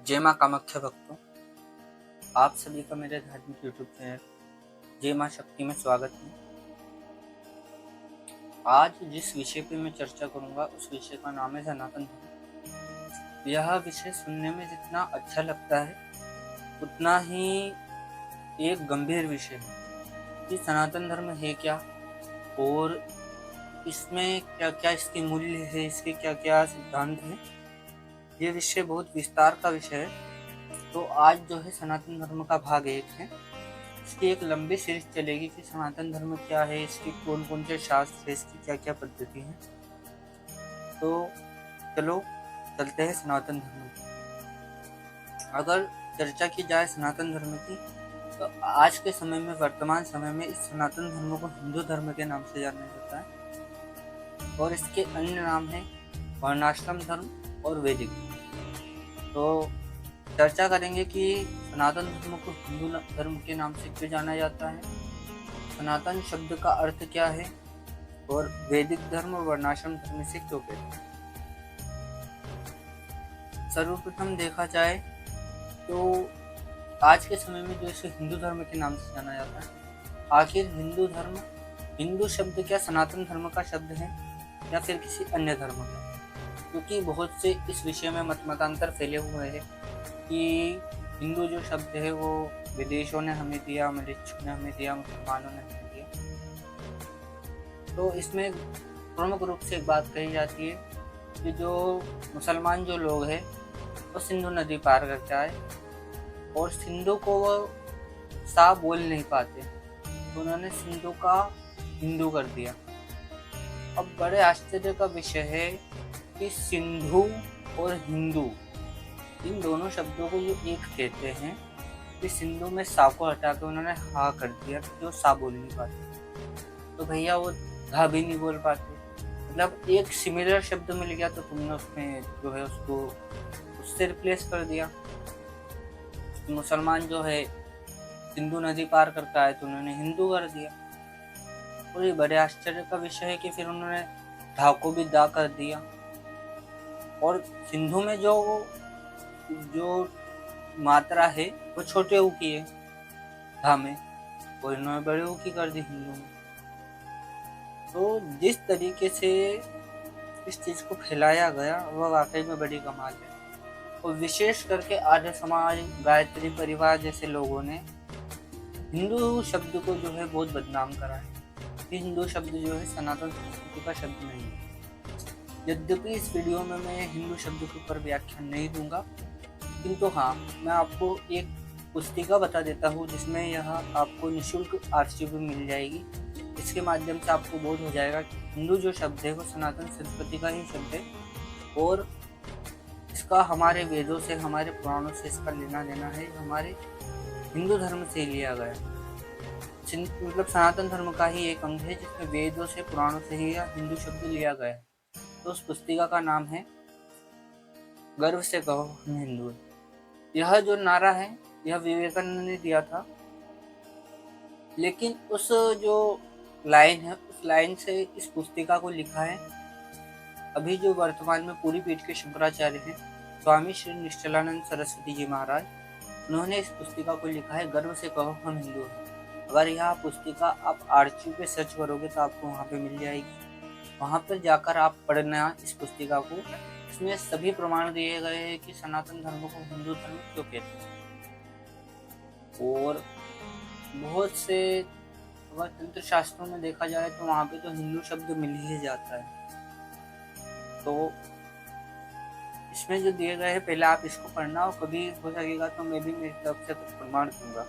जय माँ कामाख्या भक्तों, आप सभी का मेरे धार्मिक यूट्यूब चैनल जय माँ शक्ति में स्वागत है। आज जिस विषय पे मैं चर्चा करूंगा उस विषय का नाम है सनातन धर्म। यह विषय सुनने में जितना अच्छा लगता है उतना ही एक गंभीर विषय है कि सनातन धर्म है क्या और इसमें क्या क्या इसके मूल्य है, इसके क्या क्या सिद्धांत है। ये विषय बहुत विस्तार का विषय है। तो आज जो है सनातन धर्म का भाग 1 है। इसकी एक लंबी सीरीज चलेगी कि सनातन धर्म क्या है, इसके कौन कौन से शास्त्र है, इसकी क्या क्या पद्धति है। तो चलो चलते हैं सनातन धर्म की। अगर चर्चा की जाए सनातन धर्म की तो आज के समय में, वर्तमान समय में इस सनातन धर्म को हिंदू धर्म के नाम से जाना जाता है और इसके अन्य नाम है वर्णाश्रम धर्म और वैदिक धर्म। तो चर्चा करेंगे कि सनातन धर्म को हिंदू धर्म के नाम से क्यों जाना जाता है, सनातन शब्द का अर्थ क्या है और वैदिक धर्म और वर्णाश्रम धर्म से क्यों कहते हैं। सर्वप्रथम देखा जाए तो आज के समय में जो इसे हिंदू धर्म के नाम से जाना जाता है, आखिर हिंदू धर्म, हिंदू शब्द क्या सनातन धर्म का शब्द है या फिर किसी अन्य धर्म का? क्योंकि बहुत से इस विषय में मतांतर फैले हुए हैं कि हिंदू जो शब्द है वो विदेशों ने हमें दिया, मलेच्छों ने हमें दिया, मुसलमानों ने हमें दिया। तो इसमें प्रमुख रूप से एक बात कही जाती है कि जो मुसलमान जो लोग हैं वो सिंधु नदी पार करके आए और सिंधु को वो साफ बोल नहीं पाते, तो उन्होंने सिंधु का हिंदू कर दिया। अब बड़े आश्चर्य का विषय है कि सिंधु और हिंदू इन दोनों शब्दों को जो एक कहते हैं, कि सिंधु में सा को हटा के उन्होंने हा कर दिया कि वो सा बोल नहीं पाते, तो भैया वो धा भी नहीं बोल पाते। मतलब एक सिमिलर शब्द मिल गया तो तुमने उसमें जो है उसको उससे रिप्लेस कर दिया। मुसलमान जो है सिंधु नदी पार करके आए तो उन्होंने हिंदू कर दिया। और ये बड़े आश्चर्य का विषय है कि फिर उन्होंने धा को भी दा कर दिया और सिंधु में जो मात्रा है वो छोटे ऊ की है धा में, और इन्होंने बड़े ऊ की कर दी हिंदू में। तो जिस तरीके से इस चीज को फैलाया गया वह वाकई में बड़ी कमाल है। और विशेष करके आर्य समाज, गायत्री परिवार जैसे लोगों ने हिंदू शब्द को जो है बहुत बदनाम करा है। हिंदू शब्द जो है सनातन संस्कृति का शब्द नहीं है। यद्यपि इस वीडियो में मैं हिंदू शब्द के ऊपर व्याख्यान नहीं दूंगा, किंतु हाँ मैं आपको एक पुस्तिका बता देता हूँ जिसमें यह आपको निःशुल्क आर्चिव मिल जाएगी। इसके माध्यम से आपको बोध हो जाएगा कि हिंदू जो शब्द है वो सनातन संस्कृति का ही शब्द है और इसका हमारे वेदों से, हमारे पुराणों से इसका लेना देना है, हमारे हिंदू धर्म से लिया गया। मतलब सनातन धर्म का ही एक अंग है जिसमें वेदों से, पुराणों से ही यह हिंदू शब्द लिया गया है। तो उस पुस्तिका का नाम है गर्व से कहो हम हिंदू हैं। यह जो नारा है यह विवेकानंद ने दिया था, लेकिन उस जो लाइन है उस लाइन से इस पुस्तिका को लिखा है अभी जो वर्तमान में पूरी पीठ के शंकराचार्य हैं, स्वामी श्री निश्चलानंद सरस्वती जी महाराज, उन्होंने इस पुस्तिका को लिखा है गर्व से कहो हम हिंदू हैं। अगर यह पुस्तिका आप आर्चिव पे सर्च करोगे तो आपको वहाँ पे मिल जाएगी। वहाँ पर जाकर आप पढ़ना इस पुस्तिका को। इसमें सभी प्रमाण दिए गए हैं कि सनातन धर्म को हिंदू धर्म क्यों कहते हैं। और बहुत से अगर तंत्र शास्त्रों में देखा जाए तो वहाँ पे तो हिंदू शब्द मिल ही जाता है। तो इसमें जो दिए गए हैं पहले आप इसको पढ़ना, और कभी हो सकेगा तो मैं भी मेरी तरफ से कुछ प्रमाण दूंगा।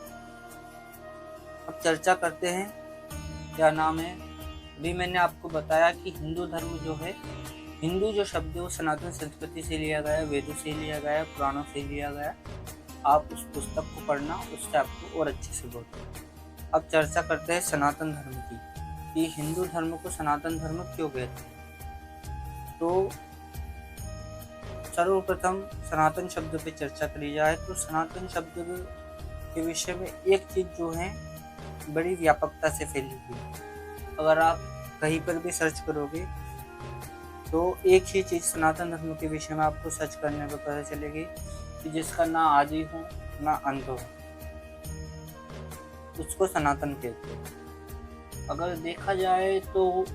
अब चर्चा करते हैं, क्या नाम है। अभी मैंने आपको बताया कि हिंदू धर्म जो है, हिंदू जो शब्द है वो सनातन संस्कृति से लिया गया है, वेदों से लिया गया है, पुराणों से लिया गया है। आप उस पुस्तक को पढ़ना, उससे आपको और अच्छे से बोलते। अब चर्चा करते हैं सनातन धर्म की, कि हिंदू धर्म को सनातन धर्म क्यों कहते हैं। तो सर्वप्रथम सनातन शब्द पे चर्चा करी जाए तो सनातन शब्द के विषय में एक चीज जो है बड़ी व्यापकता से फैली हुई है। अगर आप कहीं पर भी सर्च करोगे तो एक ही चीज़ सनातन धर्म के विषय में आपको सर्च करने पर पता चलेगी कि जिसका ना आदि हो ना अंत हो, उसको सनातन कहते हैं। अगर देखा जाए तो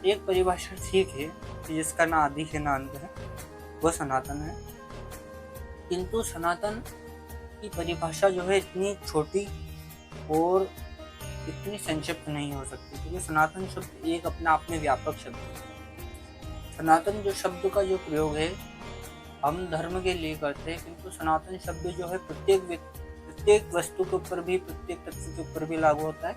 एक परिभाषा ठीक है कि जिसका ना आदि है ना अंत है, वह सनातन है। किंतु सनातन की परिभाषा जो है इतनी छोटी और इतनी संक्षिप्त नहीं हो सकती, क्योंकि सनातन शब्द एक अपने आप में व्यापक शब्द है। सनातन जो शब्द का जो प्रयोग है हम धर्म के लिए करते हैं, किंतु सनातन शब्द जो है प्रत्येक वस्तु के ऊपर भी, प्रत्येक तत्व के ऊपर भी लागू होता है।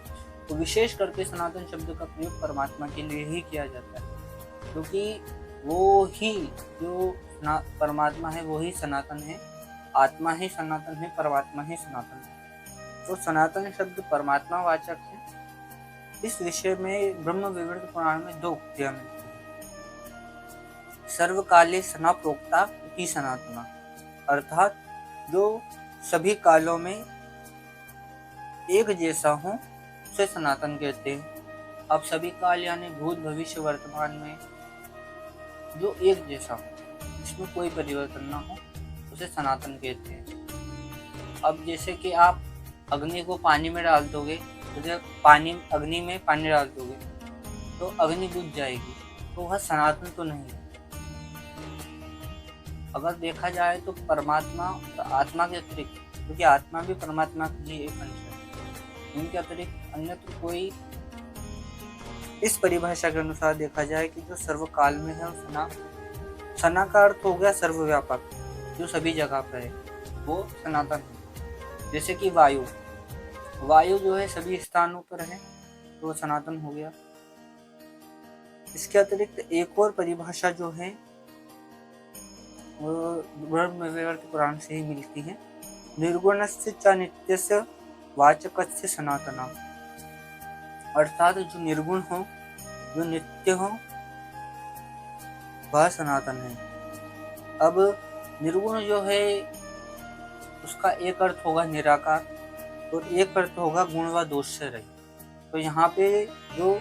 तो विशेष करके सनातन शब्द का प्रयोग परमात्मा के लिए ही किया जाता है, क्योंकि वो ही जो परमात्मा है वो ही सनातन है, आत्मा ही सनातन है, परमात्मा ही सनातन है। तो सनातन शब्द परमात्मा वाचक है। इस विषय में ब्रह्म विवृत पुराण में 2 उक्तियां मिलती हैं। सर्वकाले सना प्रोक्ता इति सनातना, अर्थात जो सभी कालों में एक जैसा हो उसे सनातन कहते हैं। अब सभी काल यानी भूत भविष्य वर्तमान में जो एक जैसा हो, इसमें कोई परिवर्तन ना हो, उसे सनातन कहते हैं। अब जैसे कि आप अग्नि को पानी में डाल दोगे, अग्नि में पानी डाल दोगे तो अग्नि बुझ जाएगी, तो वह सनातन तो नहीं है। अगर देखा जाए तो परमात्मा तो आत्मा के अतिरिक्त, क्योंकि आत्मा भी परमात्मा की एक अंश है, इनके अतिरिक्त अन्य तो कोई, इस परिभाषा के अनुसार देखा जाए कि जो सर्वकाल में है वो सना का अर्थ हो गया सर्वव्यापक, जो सभी जगह पर है वो सनातन है। जैसे कि वायु जो है सभी स्थानों पर है तो वो सनातन हो गया। इसके अतिरिक्त एक और परिभाषा जो है वो ब्रह्म विवृत पुराण से ही मिलती है। निर्गुणस्य च नित्यस्य वाचकस्य सनातना, अर्थात जो निर्गुण हो, जो नित्य हो, वह सनातन है। अब निर्गुण जो है उसका एक अर्थ होगा निराकार और एक अर्थ होगा गुण व दोष से रहित। तो यहाँ पे जो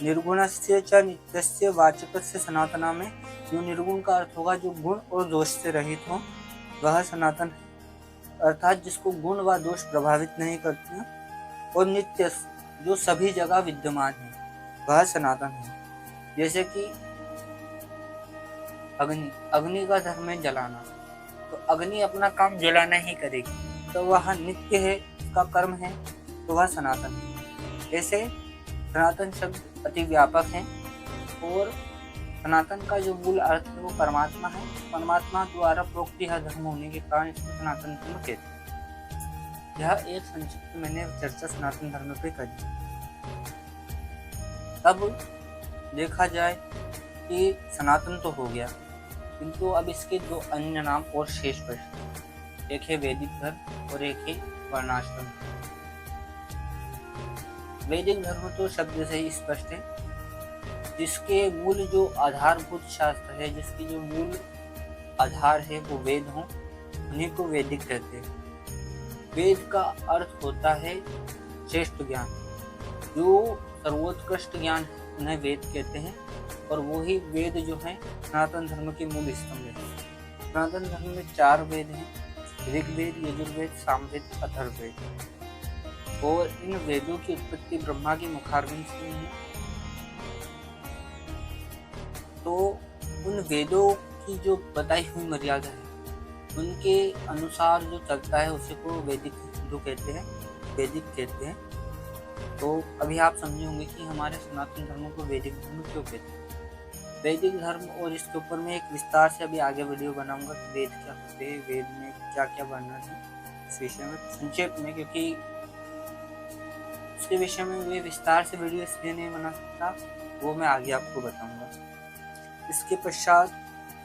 निर्गुणस्य च नित्यस्य वाचकस्य सनातना में जो निर्गुण का अर्थ होगा जो गुण और दोष से रहित हो, वह सनातन है, अर्थात जिसको गुण व दोष प्रभावित नहीं करते हैं, और नित्य जो सभी जगह विद्यमान है, वह सनातन है। जैसे कि अग्नि का धर्म है जलाना, तो अग्नि अपना काम जलाना ही करेगी, तो वह नित्य है, उसका कर्म है, तो वह सनातन है। ऐसे सनातन शब्द अति व्यापक है और सनातन का जो मूल अर्थ है वो परमात्मा है। परमात्मा द्वारा प्रोक्त यह धर्म होने के कारण इसको सनातन धर्म कहते हैं। यह एक संक्षिप्त मैंने चर्चा सनातन धर्म पे करी। अब देखा जाए कि सनातन तो हो गया, किंतु अब इसके 2 अन्य नाम और शेष बचे। एक है वैदिक धर्म और एक है वर्णाश्रम। वैदिक धर्म तो शब्द से ही स्पष्ट है, जिसके मूल जो आधारभूत शास्त्र है, जिसकी जो मूल आधार है वो वेद हो, उन्हीं को वैदिक कहते हैं। वेद का अर्थ होता है श्रेष्ठ ज्ञान, जो सर्वोत्कृष्ट ज्ञान उन्हें वेद कहते हैं, और वो ही वेद जो है सनातन धर्म के मूल स्तंभ है। सनातन धर्म में 4 वेद हैं, ऋग्वेद, यजुर्वेद, सामवेद, अथर्ववेद, और इन वेदों की उत्पत्ति ब्रह्मा के मुखारविंद से है। तो उन वेदों की जो बताई हुई मर्यादा है, उनके अनुसार जो चलता है उसे को वैदिक जो कहते हैं, वैदिक कहते हैं। तो अभी आप समझे होंगे कि हमारे सनातन धर्म को वैदिक धर्म क्यों कहते हैं। वैदिक धर्म, और इसके ऊपर मैं एक विस्तार से अभी आगे वीडियो बनाऊंगा कि वेद क्या होते हैं, वेद में क्या क्या वर्णन है, इस विषय में संक्षेप में, क्योंकि उसके विषय में वे विस्तार से वीडियो इसलिए नहीं बना सकता, वो मैं आगे आपको बताऊंगा। इसके पश्चात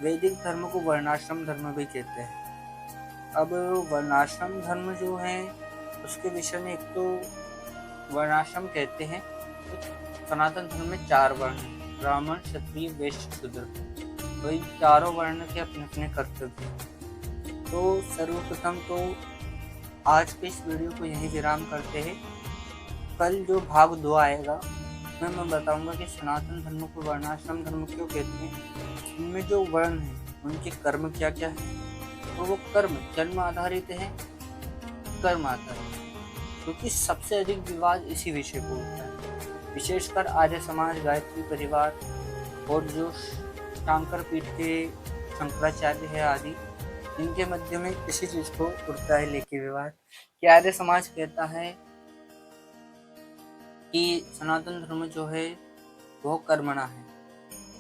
वैदिक धर्म को वर्णाश्रम धर्म भी कहते हैं। अब वर्णाश्रम धर्म जो है उसके विषय में, एक तो वर्णाश्रम कहते हैं तो सनातन धर्म में 4 वर्ण हैं, ब्राह्मण, क्षत्रिय, वैश्य, शूद्र। तो इन चारों वर्ण के अपने अपने कर्तव्य हैं। तो सर्वप्रथम तो आज के इस वीडियो को यहीं विराम करते हैं। कल जो भाग 2 आएगा उसमें मैं बताऊंगा कि सनातन धर्म को वर्णाश्रम धर्म क्यों कहते हैं, इनमें जो वर्ण है उनके कर्म क्या क्या है, और वो कर्म जन्म आधारित है, कर्म आधारित, क्योंकि सबसे अधिक विवाद इसी विषय को होता है। विशेषकर आर्य समाज, गायत्री परिवार और जो शांकर पीठ के शंकराचार्य है आदि, इनके मध्य में इसी चीज को उठता है लेके विवाद कि आर्य समाज कहता है कि सनातन धर्म जो है वो कर्मणा है,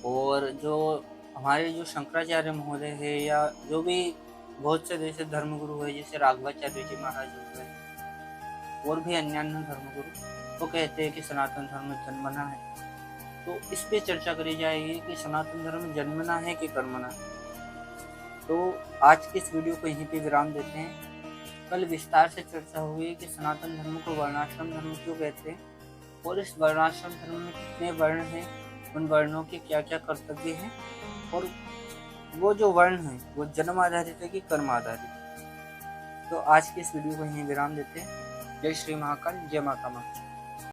और जो हमारे जो शंकराचार्य महोदय है या जो भी बहुत से जैसे धर्मगुरु है, जैसे राघवाचार्य जी महाराज हो गए और भी अन्य धर्मगुरु, वो कहते हैं कि सनातन धर्म जन्मना है। तो इस पे चर्चा करी जाएगी कि सनातन धर्म जन्मना है कि कर्मना है। तो आज के इस वीडियो को यहीं पे विराम देते हैं। कल विस्तार से चर्चा हुई कि सनातन धर्म को वर्णाश्रम धर्म क्यों कहते हैं, और इस वर्णाश्रम धर्म में कितने वर्ण हैं, उन वर्णों के क्या क्या कर्तव्य हैं, और वो जो वर्ण है वो जन्म आधारित है कि कर्म आधारित। तो आज के इस वीडियो को यहीं विराम देते हैं। जय श्री महाकाल, जय माता कामाख्या।